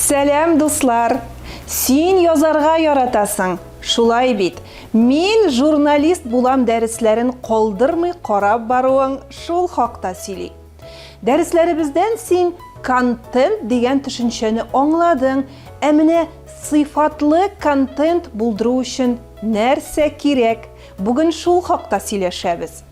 Сәлем, дуслар! Син язарга яратасың. Шулай бит. Мин журналист булам дәресләрен калдырмый карап баруың шул хакта сөйли. Дәресләребездән син контент дигән төшенчәне аңладың. Ә менә сыйфатлы контент булдыру өчен нәрсә кирәк? Бүген шул хакта сөйләшәбез.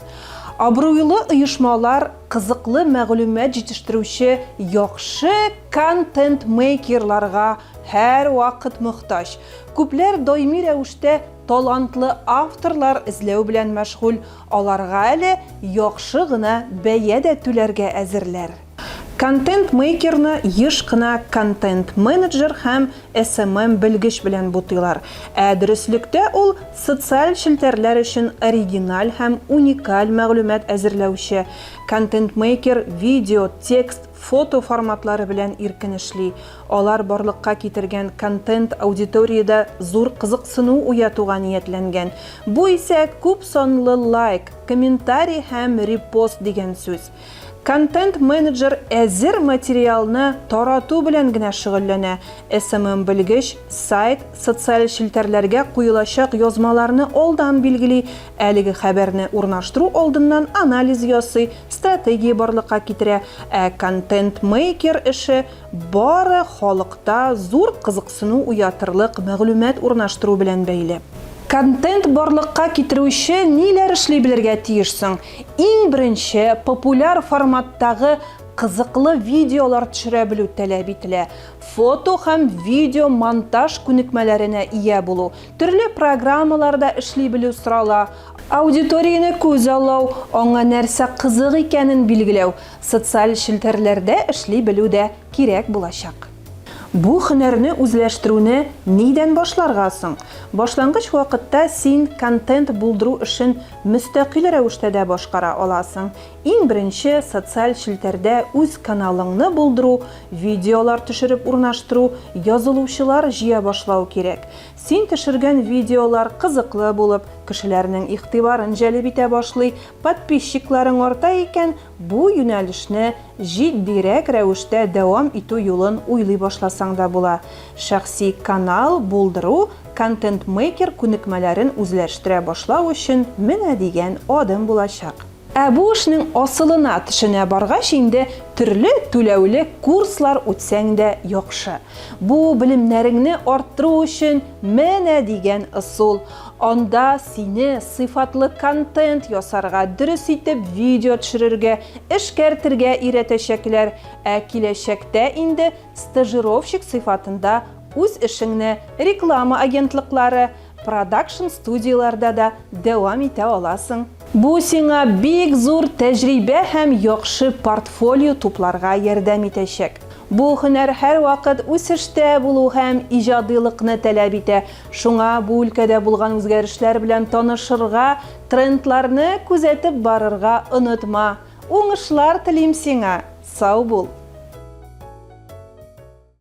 Абруйлы оешмалар кызыклы мәгълүмат җитештерүче яхшы контент-мейкерларга һәр вакыт мохтаҗ. Күпләр даими рәвештә талантлы авторлар эзләү белән мәшгуль, аларга әле яхшы гына бәя дә түләргә әзерләр. Контент-мейкерны еш кына контент-менеджер һәм SMM белгеч белән бутыйлар. Ә дөреслектә ул социаль челтәрләр өчен оригиналь һәм уникаль мәгълүмат әзерләүче. Контент-мейкер видео, текст, фото форматлары белән иркен эшли. Алар барлыкка китергән контент аудиторияда зур кызыксыну уятуга ниятләнгән. Бу исә күп санлы лайк, комментарий һәм репост дигән сүз. Контент-менеджер әзер материалны тарату белән генә шөгыльләнә. SMM белгеч сайт, социаль челтәрләргә куелачак язмаларны алдан билгели, әлеге хәбәрне урнаштыру алдыннан анализ ясый, стратегия барлыкка китерә. Ә контент-мейкер эше бары халыкта зур кызыксыну уятырлык мәгълүмат урнаштыру белән бәйле. Контент барлыкка китерүче ниләр эшли белергә тиешсең? Иң беренче популяр форматтагы кызыклы видеолар төшерә белү таләп ителә. Фото һәм видео монтаж күнекмәләренә ия булу, төрле программаларда эшли белү сорала, аудиторияны күз алу, аңа нәрсә кызык икәнен билгеләү, социаль челтәрләрдә эшли белү дә кирәк булачак. Бу һөнәрне үзләштерүне нидән башларга соң? Башлангыч вакытта син контент булдыру эшен мөстәкыйль рәвештә дә башкара аласың. Иң беренче социаль челтәрдә үз каналыңны булдыру, видеолар төшереп урнаштыру, язылучылар җыя башлау кирәк. Син төшергән видеолар кызыклы булып, кешеләрнең игътибарын җәлеп итә башлый, подписчикларың арта икән, бу юнәлешне җитдирәк рәвештә дәвам итү юлын уйлый башласаң да була. Шәхси канал булдыру контент-мейкер күнекмәләрен үзләштерә башлау өчен менә дигән адым булачак. Ә бу эшнең асылына төшенә баргач инде төрле түләүле курслар үтсәң дә яхшы. Бу белемнәреңне арттыру өчен менә дигән ысул. Анда сине сыйфатлы контент ясарга, дөрес итеп видео төшерергә, эшкәртергә өйрәтәчәкләр. Ә киләчәктә инде стажировщик сыйфатында үз эшеңне реклама агентлыклары, продакшн студияларда да дәвам итә аласың. Бу сиңа бик зур тәҗрибә һәм яхшы портфолио тупларга ярдәм итәчәк. Бу һөнәр һәр вакыт үсештә булу һәм иҗадилыкны таләп итә. Шуңа бу өлкәдә булган үзгәрешләр белән танышырга, трендларны күзәтеп барырга онытма. Уңышлар телим сиңа. Сау бул!